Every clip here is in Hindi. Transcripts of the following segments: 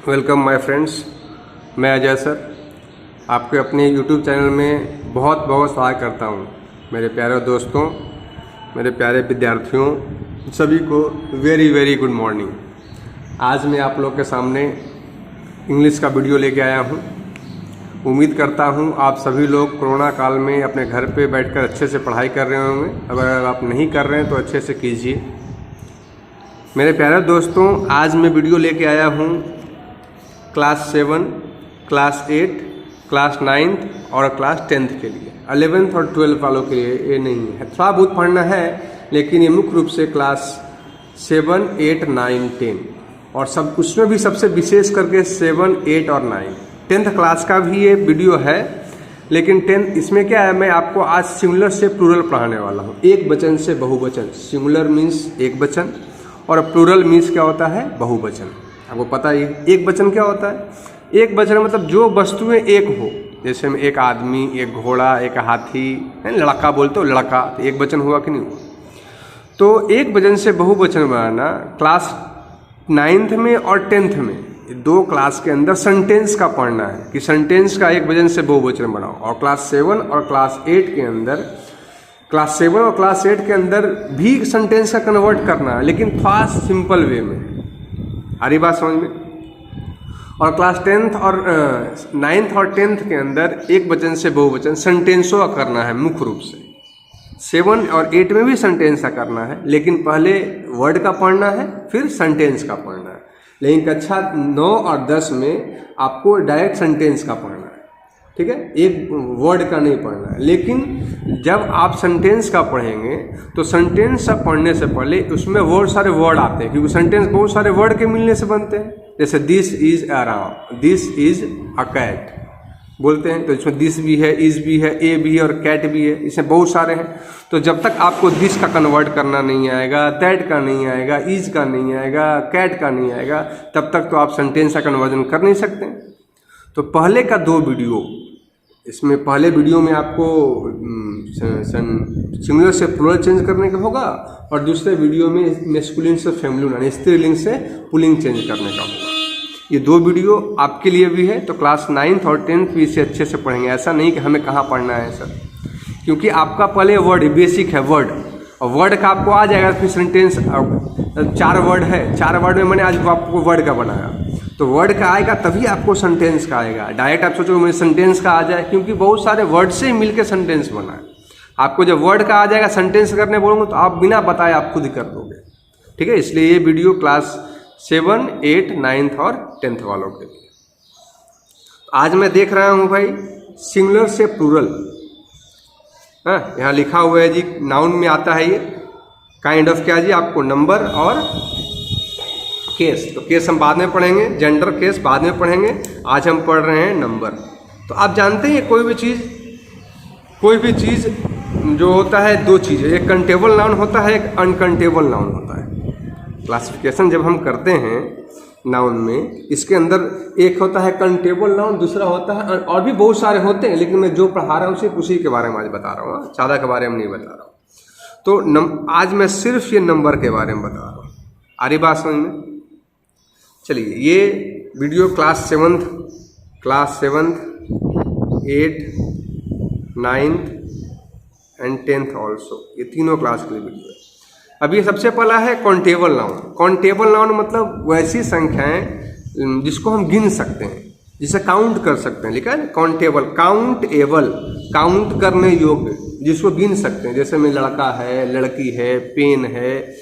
वेलकम माय फ्रेंड्स, मैं अजय सर आपके अपने YouTube चैनल में बहुत बहुत स्वागत करता हूं। मेरे प्यारे दोस्तों, मेरे प्यारे विद्यार्थियों, सभी को वेरी वेरी गुड मॉर्निंग। आज मैं आप लोग के सामने इंग्लिश का वीडियो लेके आया हूं। उम्मीद करता हूं आप सभी लोग कोरोना काल में अपने घर पे बैठकर अच्छे से पढ़ाई कर रहे होंगे। अगर आप नहीं कर रहे हैं तो अच्छे से कीजिए। मेरे प्यारे दोस्तों, आज मैं वीडियो लेके आया हूं क्लास 7, क्लास 8, क्लास 9 और क्लास 10 के लिए। 11th और 12 वालों के लिए ये नहीं है, थोड़ा बहुत पढ़ना है, लेकिन ये मुख्य रूप से क्लास 7, 8, 9, 10 और सब उसमें भी सबसे विशेष करके 7, 8 और 9 10th क्लास का भी ये वीडियो है। लेकिन 10 इसमें क्या है, मैं आपको आज सिंगुलर से प्लूरल पढ़ाने वाला हूँ। एक वचन से बहुवचन। सिंगुलर मीन्स एक वचन और प्लूरल मीन्स क्या होता है, बहुवचन। आपको पता ही है एक वचन क्या होता है। एक वचन मतलब जो वस्तुएं एक हो, जैसे में एक आदमी, एक घोड़ा, एक हाथी, लड़का बोलते हो लड़का, तो एक वचन हुआ कि नहीं हुआ। तो एक वचन से बहुवचन बनाना क्लास 9th में और 10th में, दो क्लास के अंदर सेंटेंस का पढ़ना है कि सेंटेंस का एक वचन से बहुवचन बनाओ। और क्लास 7 और क्लास 8 के अंदर, क्लास 7 और क्लास 8 के अंदर भी सेंटेंस का कन्वर्ट करना है, लेकिन थोड़ा सिंपल वे में। आ रही बात समझ में। और क्लास 10th और 9th और 10th के अंदर एक वचन से बहुवचन सेंटेंसों का करना है मुख्य रूप से। 7 और 8 में भी सेंटेंस का करना है, लेकिन पहले वर्ड का पढ़ना है, फिर सेंटेंस का पढ़ना है। लेकिन कक्षा 9 और 10 में आपको डायरेक्ट सेंटेंस का पढ़ना है, ठीक है, एक वर्ड का नहीं पढ़ना है। लेकिन जब आप सेंटेंस का पढ़ेंगे तो सेंटेंस का पढ़ने से पहले उसमें बहुत सारे वर्ड आते हैं, क्योंकि सेंटेंस बहुत सारे वर्ड के मिलने से बनते हैं। जैसे this is a ram, this is a cat बोलते हैं, तो इसमें दिस भी है, इज भी है, ए भी है और कैट भी है, इसमें बहुत सारे हैं। तो जब तक आपको दिस का कन्वर्ट करना नहीं आएगा, दैट का नहीं आएगा, इज का नहीं आएगा, कैट का नहीं आएगा, तब तक तो आप सेंटेंस का कन्वर्जन कर नहीं सकते। तो पहले का 2 वीडियो, इसमें पहले वीडियो में आपको सिंगुलर से प्लूरल चेंज करने का होगा और दूसरे वीडियो में मैस्कुलिन से फेमिनिन यानी स्त्रीलिंग से पुल्लिंग चेंज करने का होगा। ये 2 वीडियो आपके लिए भी है। तो क्लास 9th और 10th भी इसे अच्छे से पढ़ेंगे। ऐसा नहीं कि हमें कहाँ पढ़ना है सर, क्योंकि आपका पहले वर्ड बेसिक है, वर्ड, और वर्ड का आपको आ जाएगा। फिर सेंटेंस 4 वर्ड है, 4 वर्ड में मैंने आज आपको वर्ड का बनाया, तो वर्ड का आएगा तभी आपको सेंटेंस का आएगा। डायरेक्ट आप सोचो मुझे सेंटेंस का आ जाए, क्योंकि बहुत सारे वर्ड से ही मिलकर सेंटेंस बना है। आपको जब वर्ड का आ जाएगा सेंटेंस करने बोलूँगा तो आप बिना बताए आप खुद ही कर दोगे, ठीक है। इसलिए ये वीडियो क्लास 7, 8, 9th और 10th वालों के लिए। आज मैं देख रहा हूँ भाई सिंगुलर से प्लूरल। हाँ, यहाँ लिखा हुआ है जी, नाउन में आता है ये काइंड ऑफ क्या जी, आपको नंबर और केस। तो केस हम बाद में पढ़ेंगे, जेंडर केस बाद में पढ़ेंगे। आज हम पढ़ रहे हैं नंबर। तो आप जानते हैं कोई भी चीज़ जो होता है, 2 चीज़ें, एक कंटेबल नाउन होता है, एक अनकंटेबल नाउन होता है। क्लासिफिकेशन जब हम करते हैं नाउन में, इसके अंदर एक होता है कंटेबल नाउन, दूसरा होता है, और भी बहुत सारे होते हैं, लेकिन मैं जो पढ़ा रहा हूँ सिर्फ उसी के बारे में आज बता रहा हूँ, ज़्यादा के बारे में नहीं बता रहा हूँ। तो आज मैं सिर्फ ये नंबर के बारे में बता रहा हूँ। आ रही बात समझ में। चलिए, ये video class 7th, 8, 9th and 10th also, ये तीनों क्लास के लिए वीडियो है। अभी सबसे पहला है काउंटेबल नाउन। काउंटेबल नाउन मतलब वैसी संख्याएं जिसको हम गिन सकते हैं, जिसे काउंट कर सकते हैं। लिखा है काउंटेबल, काउंटेबल, काउंट करने योग्य, जिसको गिन सकते हैं। जैसे में लड़का है, लड़की है, पेन है,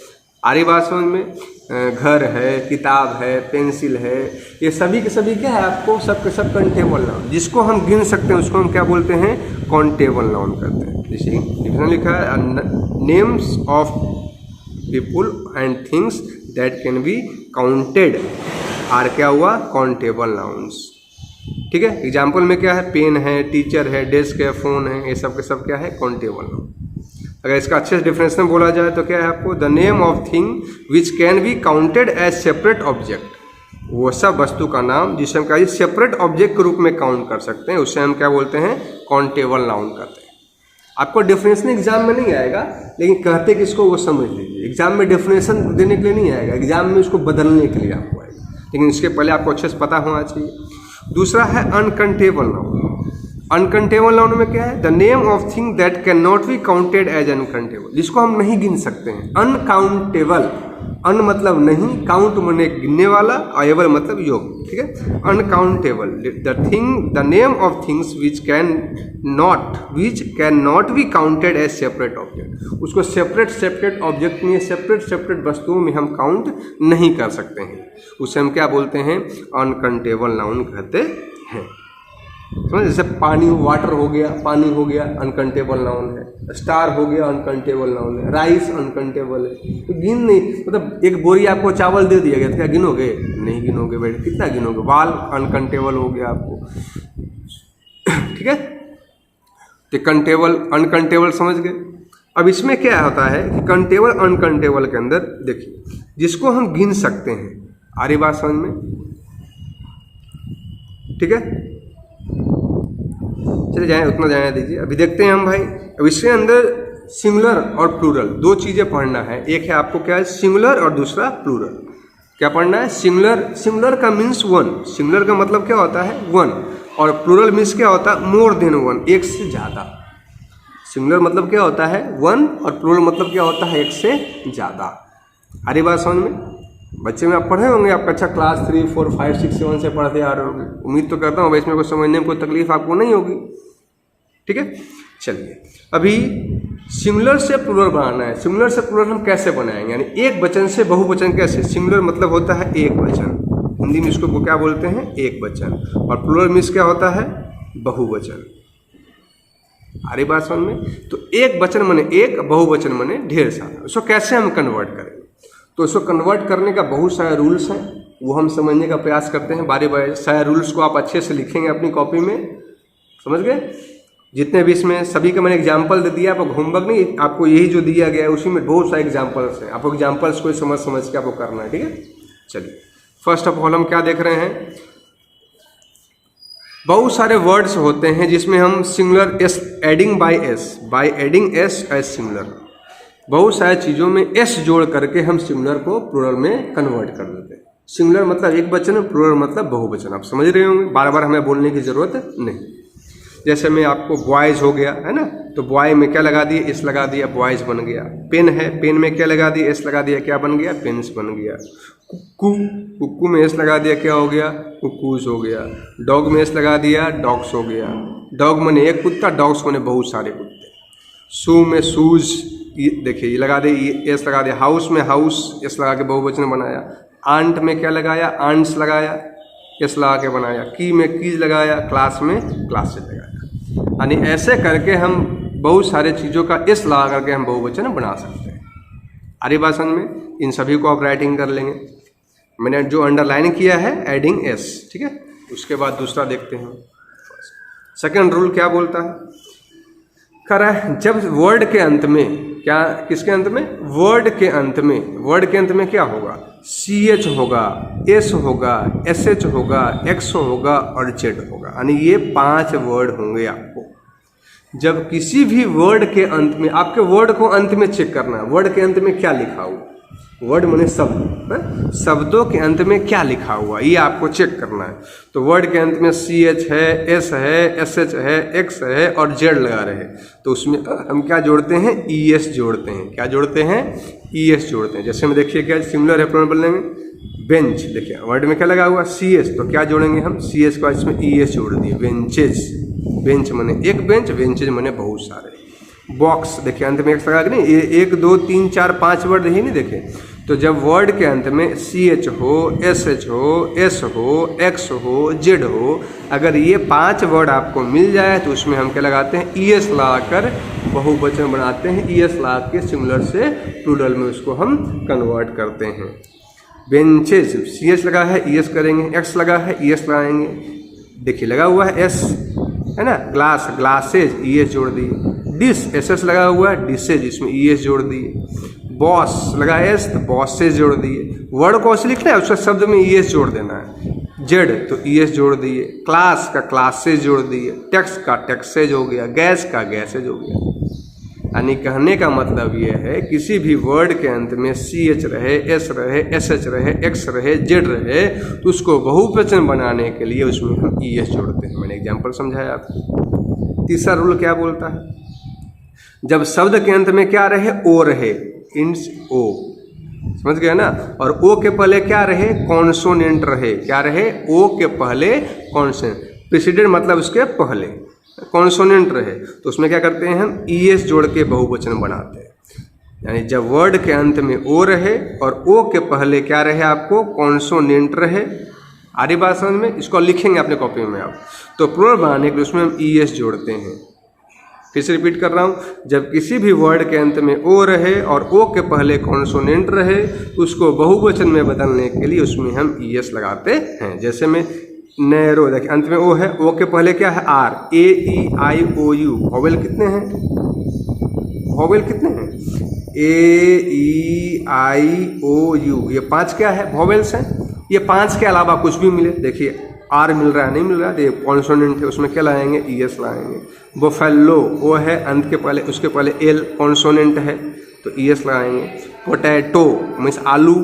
आरी बात समझ में, घर है, किताब है, पेंसिल है, ये सभी के सभी क्या है, आपको सब के सब काउंटेबल नाउन, जिसको हम गिन सकते हैं उसको हम क्या बोलते हैं, काउंटेबल नाउन करते हैं। जैसे इसमें लिखा है names of people and things that can be counted are क्या हुआ, काउंटेबल नाउन्स, ठीक है। एग्जाम्पल में क्या है, पेन है, टीचर है, डेस्क है, फोन है, ये सब के सब क्या है, काउंटेबल नाउन। अगर इसका अच्छे से डिफरेंस में बोला जाए तो क्या है आपको, the name of thing which can be counted as separate object, वो सब वस्तु का नाम जिसे हम क्या सेपरेट ऑब्जेक्ट के रूप में काउंट कर सकते हैं, उससे हम क्या बोलते हैं, काउंटेबल नाउन करते हैं। आपको डेफिनेशन एग्जाम में नहीं आएगा, लेकिन कहते किसको वो समझ लीजिए। एग्जाम में डेफिनेशन देने के लिए नहीं आएगा, एग्जाम में उसको बदलने के लिए आपको आएगा। लेकिन इसके पहले आपको अच्छे से पता होना चाहिए। दूसरा है अनकाउंटेबल नाउन। अनकाउंटेबल नाउन में क्या है? The name of thing that can not be counted as uncountable, जिसको हम नहीं गिन सकते हैं। अनकाउंटेबल, अन मतलब नहीं, काउंट माने गिनने वाला, और एबल मतलब योग, ठीक है। Uncountable the thing, the name of things which can not be counted as separate object. उसको सेपरेट ऑब्जेक्ट में, सेपरेट वस्तुओं में हम काउंट नहीं कर सकते हैं, उसे हम क्या बोलते हैं? अनकाउंटेबल नाउन कहते हैं। समझ, जैसे पानी, वाटर हो गया, पानी हो गया, अनकाउंटेबल नाउन है। स्टार हो गया, अनकाउंटेबल नाउन है। राइस अनकाउंटेबल है, तो गिन नहीं, मतलब एक बोरी आपको चावल दे दिया गया तो क्या गिनोगे? नहीं गिनोगे बेटे, कितना गिनोगे? बाल अनकाउंटेबल हो गया आपको, ठीक है। तो काउंटेबल अनकाउंटेबल समझ गए। अब इसमें क्या होता है कि काउंटेबल अनकाउंटेबल के अंदर देखिए, जिसको हम गिन सकते हैं, आरी बात समझ में, ठीक है। चलिए जाए, उतना जाने दीजिए। अभी देखते हैं हम भाई, अब इसके अंदर सिंगुलर और प्लूरल दो चीज़ें पढ़ना है। एक है आपको क्या है? सिंगुलर, और दूसरा प्लूरल। क्या पढ़ना है? सिंगुलर का मीन्स वन, सिंगुलर का मतलब क्या होता है? वन, और प्लूरल मीन्स क्या होता है? मोर देन वन, एक से ज़्यादा। सिंगुलर मतलब क्या होता है? वन, और प्लूरल मतलब क्या होता है? एक से ज़्यादा। अरे बात समझ में? बच्चे में आप पढ़े होंगे, आप अच्छा क्लास 3, 4, 5, 6, 7 से पढ़ते आ रहे होंगे। उम्मीद तो करता हूँ इसमें कोई समझने में कोई तकलीफ आपको नहीं होगी, ठीक है। चलिए, अभी सिंगुलर से प्लूरल बनाना है। सिंगुलर से प्लूरल हम कैसे बनाएंगे? यानी एक वचन से बहुवचन कैसे? सिंगुलर मतलब होता है एक वचन, हिंदी में इसको क्या बोलते हैं? एक वचन। और प्लूरल मीन्स क्या होता है? बहुवचन। अरे बात समझ में? तो एक वचन माने एक, बहुवचन माने ढेर सारा। उसको कैसे हम कन्वर्ट करेंगे? तो इसको कन्वर्ट करने का बहुत सारे रूल्स हैं, वो हम समझने का प्रयास करते हैं बारी बारी। सारे रूल्स को आप अच्छे से लिखेंगे अपनी कॉपी में, समझ गए? जितने भी इसमें सभी का मैंने एग्जाम्पल दे दिया, आपको होमवर्क नहीं, आपको यही जो दिया गया है उसी में बहुत सारे एग्जाम्पल्स हैं। आपको एग्जाम्पल्स को समझ के आपको करना है, ठीक है। चलिए, फर्स्ट ऑफ ऑल हम क्या देख रहे हैं? बहुत सारे वर्ड्स होते हैं जिसमें हम singular S adding by adding S as singular, बहुत सारी चीज़ों में एस जोड़ करके हम सिंगुलर को प्लूरल में कन्वर्ट कर देते हैं। सिंगुलर मतलब एक वचन, प्लूरल मतलब बहुवचन। आप समझ रहे होंगे, बार बार हमें बोलने की ज़रूरत नहीं। जैसे मैं आपको बॉयज़ हो गया है ना, तो बॉय में क्या लगा दिया? एस लगा दिया, बॉयज़ बन गया। पेन है, पेन में क्या लगा दिया? एस लगा दिया, क्या बन गया? पेन्स बन गया। कुक्कू में एस लगा दिया, क्या हो गया? कुक्कूज हो गया। डॉग में एस लगा दिया, डॉग्स हो गया। डॉग माने एक कुत्ता, डॉग्स माने बहुत सारे कुत्ते। शू में शूज, देखिए ये लगा दे, ये एस लगा दिया। हाउस में हाउस, एस लगा के बहुवचन बनाया। आंट में क्या लगाया? आंट्स लगाया, एस लगा के बनाया। की में कीज लगाया, क्लास में क्लासेस लगाया। यानी ऐसे करके हम बहुत सारे चीज़ों का एस लगा करके हम बहुवचन बना सकते हैं। आरी भाषण में इन सभी को आप राइटिंग कर लेंगे। मैंने जो अंडरलाइन किया है एडिंग एस, ठीक है। उसके बाद दूसरा देखते हैं। सेकंड रूल क्या बोलता है? कह रहा है जब वर्ड के अंत में, क्या किसके अंत में? वर्ड के अंत में। वर्ड के अंत में क्या होगा? CH होगा, S होगा, SH होगा, X होगा और Z होगा। यानी ये 5 वर्ड होंगे आपको। जब किसी भी वर्ड के अंत में, आपके वर्ड को अंत में चेक करना है, वर्ड के अंत में क्या लिखा हुआ। वर्ड माने शब्द है, शब्दों के अंत में क्या लिखा हुआ ये आपको चेक करना है। तो वर्ड के अंत में CH है, S है, SH है, X है और Z लगा रहे हैं, तो उसमें हम क्या जोड़ते हैं? ES जोड़ते हैं। क्या जोड़ते हैं? ES जोड़ते हैं। जैसे में देखिए क्या सिमिलर है, प्रोनाउन बोलेंगे बेंच, देखिए वर्ड में क्या लगा हुआ? CS, तो क्या जोड़ेंगे हम? CS को इसमें ES जोड़ दिए। बेंचेज, बेंच माने एक बेंच, बेंचेज माने बहुत सारे। बॉक्स, देखिए अंत में X लगा के नहीं, ये 1 2 3 4 5 वर्ड ही नहीं देखे। तो जब वर्ड के अंत में CH हो, SH हो, S हो, X हो, Z हो, अगर ये 5 वर्ड आपको मिल जाए तो उसमें हम क्या लगाते हैं? ES लगाकर बहुवचन बनाते हैं। ES लगा के सिंगुलर से प्लूरल में उसको हम कन्वर्ट करते हैं। बेंचेज, CH लगा है, ES करेंगे। X लगा है, ES लगाएंगे। देखिए लगा हुआ है S, है ना। ग्लास, ग्लासेज, ES जोड़ दिए। डिश, SS लगा हुआ है, डिशेज, इसमें ES जोड़ दिए। बॉस लगा S, तो बॉसेज जोड़ दिए। वर्ड को ऐसे लिखना है, उसका शब्द में ES जोड़ देना है। जेड तो ES जोड़ दिए। क्लास का क्लासेज जोड़ दिए। टैक्स का टैक्सेज हो गया। गैस का गैसेज हो गया। यानी कहने का मतलब ये है किसी भी वर्ड के अंत में CH रहे, S रहे, SH रहे, X रहे, Z रहे तो उसको बहुवचन बनाने के लिए उसमें हम ES जोड़ते हैं। मैंने एग्जाम्पल समझाया आपको। तीसरा रूल क्या बोलता है, जब शब्द के अंत में क्या रहे, O रहे, इंस O, समझ गए ना, और O के पहले क्या रहे, कॉन्सोनेंट रहे, क्या रहे, O के पहले कॉन्सोनेंट, प्रेसिडेंट मतलब उसके पहले कॉन्सोनेंट रहे तो उसमें क्या करते हैं हम ES जोड़ के बहुवचन बनाते हैं। यानी जब वर्ड के अंत में O रहे और O के पहले क्या रहे, आपको कॉन्सोनेंट रहे। आ रही बात समझ में, इसको लिखेंगे अपने कॉपी में आप, तो प्लूरल बनाने के लिए उसमें हम ES जोड़ते हैं। फिर से रिपीट कर रहा हूँ, जब किसी भी वर्ड के अंत में O रहे और O के पहले कॉन्सोनेंट रहे तो उसको बहुवचन में बदलने के लिए उसमें हम ES लगाते हैं। जैसे में नैरो, देखिए अंत में O है, O के पहले क्या है, R, AEIOU, वॉवेल कितने हैं, वॉवेल कितने हैं, AEIOU, ये 5 क्या है, वॉवेल्स हैं। ये 5 के अलावा कुछ भी मिले, देखिए R मिल रहा है, नहीं मिल रहा है, ये कॉन्सोनेंट है, उसमें क्या लाएंगे, ES लाएंगे। बुफेलो, O है, अंत के पहले, उसके पहले L कॉन्सोनेंट है तो ES लगाएंगे। पोटैटो मीन्स आलू,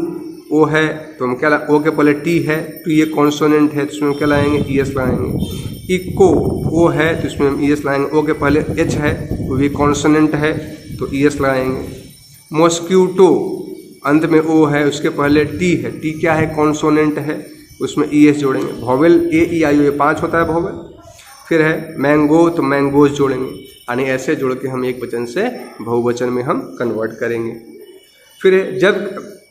O है तो हम क्या, O के पहले T है तो ये कॉन्सोनेंट है तो इसमें क्या लाएंगे, ES लाएंगे। इको, O है तो इसमें हम ES लाएंगे। O के पहले H है वो भी कॉन्सोनेंट है तो ES लगाएंगे। मॉस्क्यूटो, अंत में O है, उसके पहले T है, T क्या है, कॉन्सोनेंट है, उसमें ES जोड़ेंगे। वॉवेल AEIO, ये 5 होता है वॉवेल। फिर है मैंगो तो मैंगोज जोड़ेंगे, यानी ऐसे जोड़ के हम एक वचन से बहुवचन में हम कन्वर्ट करेंगे। फिर है जब,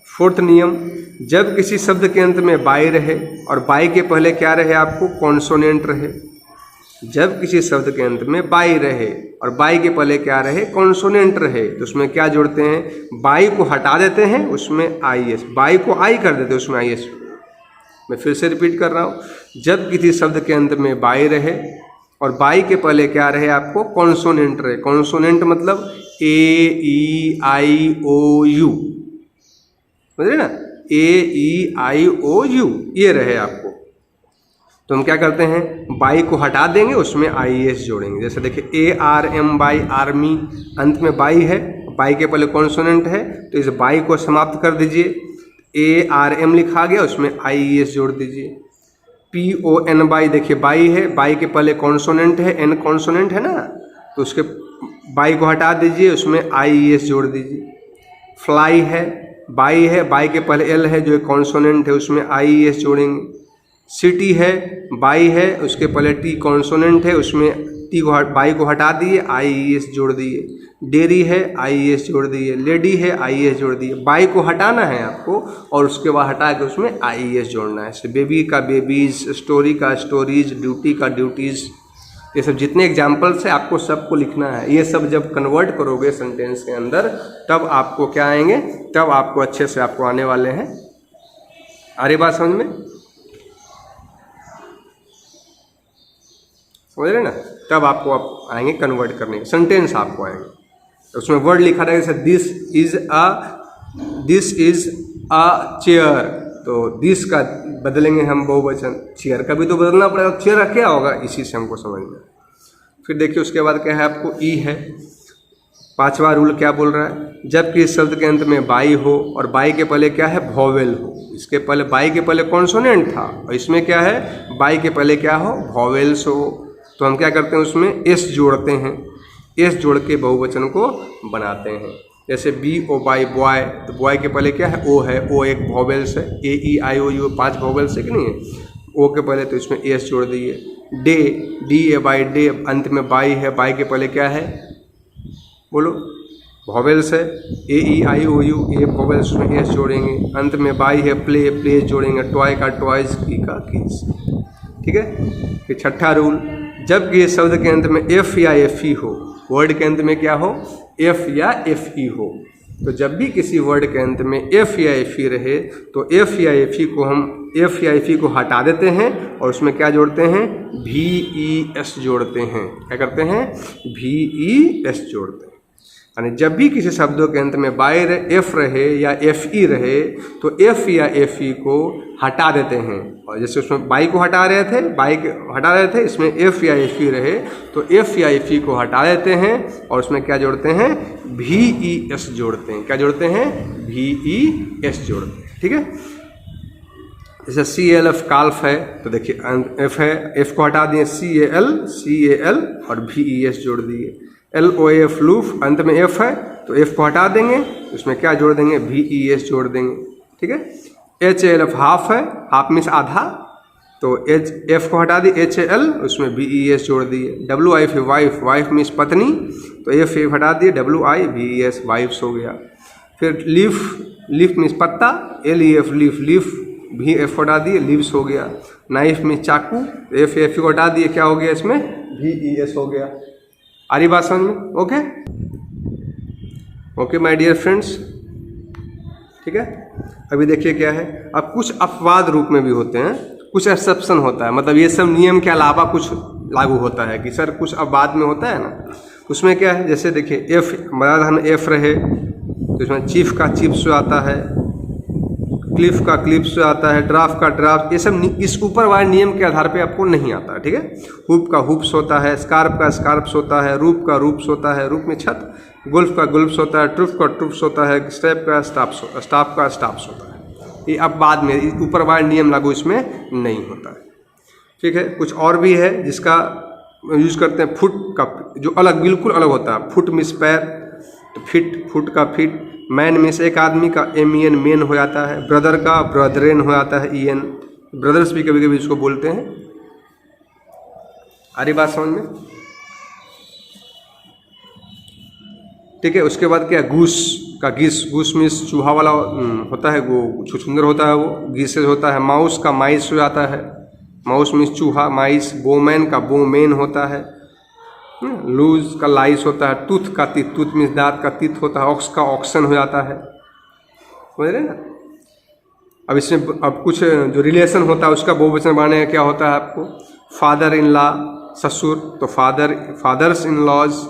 फोर्थ नियम, जब किसी शब्द के अंत में बाई रहे और बाई के पहले क्या रहे, आपको कॉन्सोनेंट रहे। जब किसी शब्द के अंत में बाई रहे और बाई के पहले क्या रहे, कॉन्सोनेंट रहे तो उसमें क्या जोड़ते हैं, बाई को हटा देते हैं, उसमें IS, बाई को आई कर देते हैं, उसमें IS। मैं फिर से रिपीट कर रहा हूँ, जब किसी शब्द के अंत में बाई रहे और बाई के पहले क्या रहे, आपको कॉन्सोनेंट रहे। कॉन्सोनेंट मतलब AEIOU, समझ रहे ना, AEIOU ये रहे आपको, तो हम क्या करते हैं, बाई को हटा देंगे, उसमें IS जोड़ेंगे। जैसे देखिए ARM बाई, आर्मी, अंत में बाई है, बाई के पहले कॉन्सोनेंट है तो इस बाई को समाप्त कर दीजिए, ARM लिखा गया, उसमें IS जोड़ दीजिए। PON बाई, देखिए बाई है, बाई के पहले कॉन्सोनेंट है, N कॉन्सोनेंट है ना, तो उसके बाई को हटा दीजिए, उसमें IS जोड़ दीजिए। फ्लाई है, बाई है, बाई के पहले L है जो एक कॉन्सोनेंट है, उसमें IS जोड़ेंगे। सिटी है, बाई है, उसके पहले T कॉन्सोनेंट है, उसमें T को बाई को हटा दिए, IS जोड़ दिए। डेरी है, IS जोड़ दिए। लेडी है, IS जोड़ दिए। बाई को हटाना है आपको और उसके बाद हटा के उसमें IS जोड़ना है। जैसे बेबी का बेबीज, स्टोरी का स्टोरीज, ड्यूटी का ड्यूटीज़, ये सब जितने एग्जाम्पल्स है आपको सबको लिखना है। ये सब जब कन्वर्ट करोगे सेंटेंस के अंदर तब आपको क्या आएंगे, तब आपको अच्छे से आपको आने वाले हैं। आ रही बात समझ में, समझ रहे ना, तब आपको आप आएंगे कन्वर्ट करने के सेंटेंस आपको आएंगे। उसमें वर्ड लिखा रहेगा जैसे दिस इज अ चेयर, तो दिस का बदलेंगे हम बहुवचन, चेयर का भी तो बदलना पड़ेगा, चेयर का क्या होगा, इसी से हमको समझना। फिर देखिए उसके बाद क्या है, आपको ई है। 5वां रूल क्या बोल रहा है, जब किसी शब्द के अंत में बाई हो और बाई के पहले क्या है, वॉवेल हो। इसके पहले बाई के पहले कॉन्सोनेंट था और इसमें क्या है, बाई के पहले क्या हो, वॉवेल्स हो, तो हम क्या करते हैं उसमें एस जोड़ते हैं। एस जोड़ के बहुवचन को बनाते हैं। जैसे BO बाई बॉय, तो बॉय के पहले क्या है, O है, O एक वॉवेल्स है, AEIOU 5 वॉवेल्स है कि नहीं है, O के पहले तो इसमें एस जोड़ दिए। डे, DA बाई डे, अंत में बाई है, बाई के पहले क्या है, बोलो, वॉवेल्स है, AEIOU ये वॉवेल्स में एस जोड़ेंगे। अंत में बाई है, प्ले, प्लेज जोड़ेंगे। टॉय का टॉयज, की का कीज, ठीक है। फिर 6ठा रूल, जब ये शब्द के अंत में F या FE हो, वर्ड के अंत में क्या हो, F या FE हो, तो जब भी किसी वर्ड के अंत में F या FE रहे तो F या FE को हटा देते हैं और उसमें क्या जोड़ते हैं, VES जोड़ते हैं। क्या करते हैं, VES जोड़ते हैं। यानी जब भी किसी शब्दों के अंत में बाई F रहे या FE रहे तो F या FE को हटा देते हैं। और जैसे उसमें बाई को हटा रहे थे, इसमें एफ या एफ ई रहे तो एफ या एफ ई को हटा देते हैं और उसमें क्या जोड़ते हैं, भी ई एस जोड़ते हैं। क्या जोड़ते हैं, भी ई एस जोड़ते हैं। ठीक है, जैसे सी एल एफ काल्फ है तो देखिए एफ है, एफ को हटा दिए, सी ए एल और भी ई एस जोड़ दिए। एल ओ एफ लूफ, अंत में एफ है तो एफ को हटा देंगे, उसमें क्या जोड़ देंगे, भी ई एस जोड़ देंगे। ठीक है, H A L F half है, हाफ मीन्स आधा, तो एच एफ को हटा दिए, एच ए एल उसमें भी ई एस जोड़ दिए। W I F wife, wife means पत्नी, तो एफ एफ हटा दिए, डब्ल्यू आई भी ई एस वाइफ्स हो गया। फिर लीफ, लीफ मीन्स पत्ता, L E F leaf, leaf भी एफ हटा दिए, लीव्स हो गया। नाइफ में चाकू, एफ एफ को हटा दिए, क्या हो गया इसमें, भी ई एस हो गया। आ रही बात समझ में? Okay okay my dear friends. ठीक है, अभी देखिए क्या है, अब कुछ अपवाद रूप में भी होते हैं, कुछ एक्सेप्शन होता है, मतलब ये सब नियम के अलावा कुछ लागू होता है कि सर कुछ अपवाद में होता है ना, उसमें क्या है, जैसे देखिए एफ मदाधान एफ रहे तो इसमें चीफ का चीफ्स आता है, क्लिफ का क्लिप्स आता है, ड्राफ्ट का ड्राफ्ट, ये सब इस ऊपर वाले नियम के आधार पे आपको नहीं आता है। ठीक है, हुप का हुप्स होता है, स्कार्प का स्कार्प्स होता है, रूप का रूप्स होता है, रूप में छत, गुल्फ का गुल्फ्स होता है, ट्रुफ का ट्रुफ्स होता है, स्टेप का स्टाफ्स, स्टाफ का स्टाफ्स होता है। ये अब बाद में ऊपर वाले नियम लागू इसमें नहीं होता है। ठीक है, कुछ और भी है जिसका यूज करते हैं, फुट का जो अलग बिल्कुल अलग होता है, फुट मिस पैर, तो फिट, फुट का फिट, मैन में से एक आदमी का एम ई एन मेन हो जाता है, ब्रदर का ब्रदरेन हो जाता है, ई एन, ब्रदर्स भी कभी कभी इसको बोलते हैं। आ रही बात समझ में? ठीक है, उसके बाद क्या, घूस का गीस, घूस मिस चूहा वाला होता है, वो छुछुंदर होता है, वो गीस से होता है। माउस का माइस हो जाता है, माउस मिस चूहा, माइस। बोमैन का बोमेन होता है। लूज का लाइस होता है, टूथ का तीत, टूथ मीन्स दांत का तीत होता है। ऑक्स का ऑक्सन हो जाता है, समझ रहे ना। अब इसमें अब कुछ जो रिलेशन होता है उसका बहुवचन बनाने का क्या होता है आपको, फादर इन लॉ ससुर, तो फादर, फादर्स इन लॉज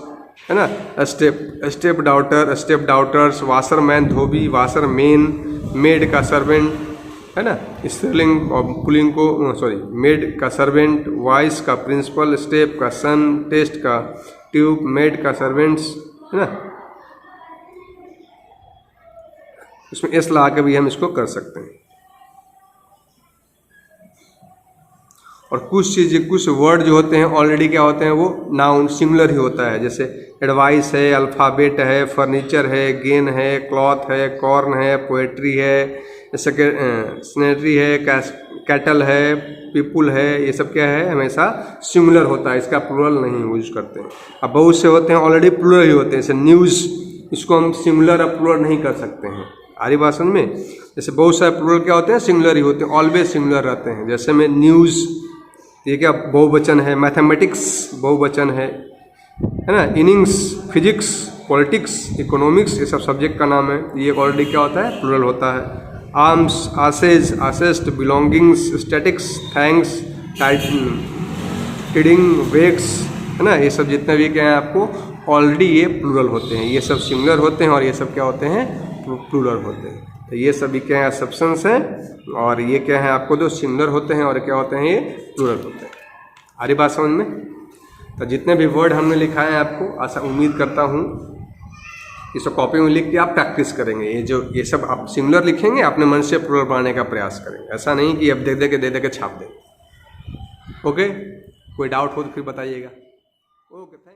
है ना, step daughter, step daughters, washerman धोबी, वाशरमैन, मेड का सर्वेंट है ना, स्त्रीलिंग और पुलिंग को सॉरी, मेड का सर्वेंट, वॉइस का प्रिंसिपल, स्टेप का सन, टेस्ट का ट्यूब, मेड का सर्वेंट्स है ना। इसमें एस लगा के भी हम इसको कर सकते हैं। और कुछ चीज़ें, कुछ वर्ड जो होते हैं ऑलरेडी क्या होते हैं, वो नाउन सिंगुलर ही होता है, जैसे एडवाइस है, अल्फ़ाबेट है, फर्नीचर है, गेन है, क्लॉथ है, कॉर्न है, पोएट्री है, स्नेटरी है, कैटल है, पीपुल है, ये सब क्या है, हमेशा सिंगुलर होता है, इसका प्लूरल नहीं यूज करते हैं। अब बहुत से होते हैं ऑलरेडी प्लूरल ही होते हैं, जैसे न्यूज़, इसको हम सिंगुलर और प्लूरल नहीं कर सकते हैं। आ रही बात समझ में? जैसे बहुत सारे प्लूरल क्या होते हैं, सिंगुलर ही होते हैं, ऑलवेज सिंगुलर रहते हैं। जैसे में न्यूज़, ये क्या बहुवचन है, मैथमेटिक्स बहुवचन है ना, इनिंग्स, फिजिक्स, पॉलिटिक्स, इकोनॉमिक्स, ये सब सब्जेक्ट का नाम है, ये ऑलरेडी क्या होता है, प्लूरल होता है। Arms, ashes, assets, belongings, statics, thanks, tidings, wages है ना, ये सब जितने भी क्या हैं आपको ऑलरेडी ये प्लूरल होते हैं, ये सब सिंगुलर होते हैं और ये सब क्या होते हैं, प्लूरल होते हैं। तो ये सभी क्या है, एक्सेप्शंस हैं, और ये क्या है आपको जो सिंगुलर होते हैं और क्या होते हैं, ये प्लूरल होते हैं। आ रही बात समझ में? तो जितने भी वर्ड हमने लिखाए हैं आपको, ऐसा उम्मीद करता हूँ इसको कॉपी में लिख के आप प्रैक्टिस करेंगे। ये सब आप सिंगुलर लिखेंगे, अपने मन से प्लूरल बनाने का प्रयास करेंगे, ऐसा नहीं कि अब दे दे के छाप दें। ओके, कोई डाउट हो तो फिर बताइएगा। Okay, thank you.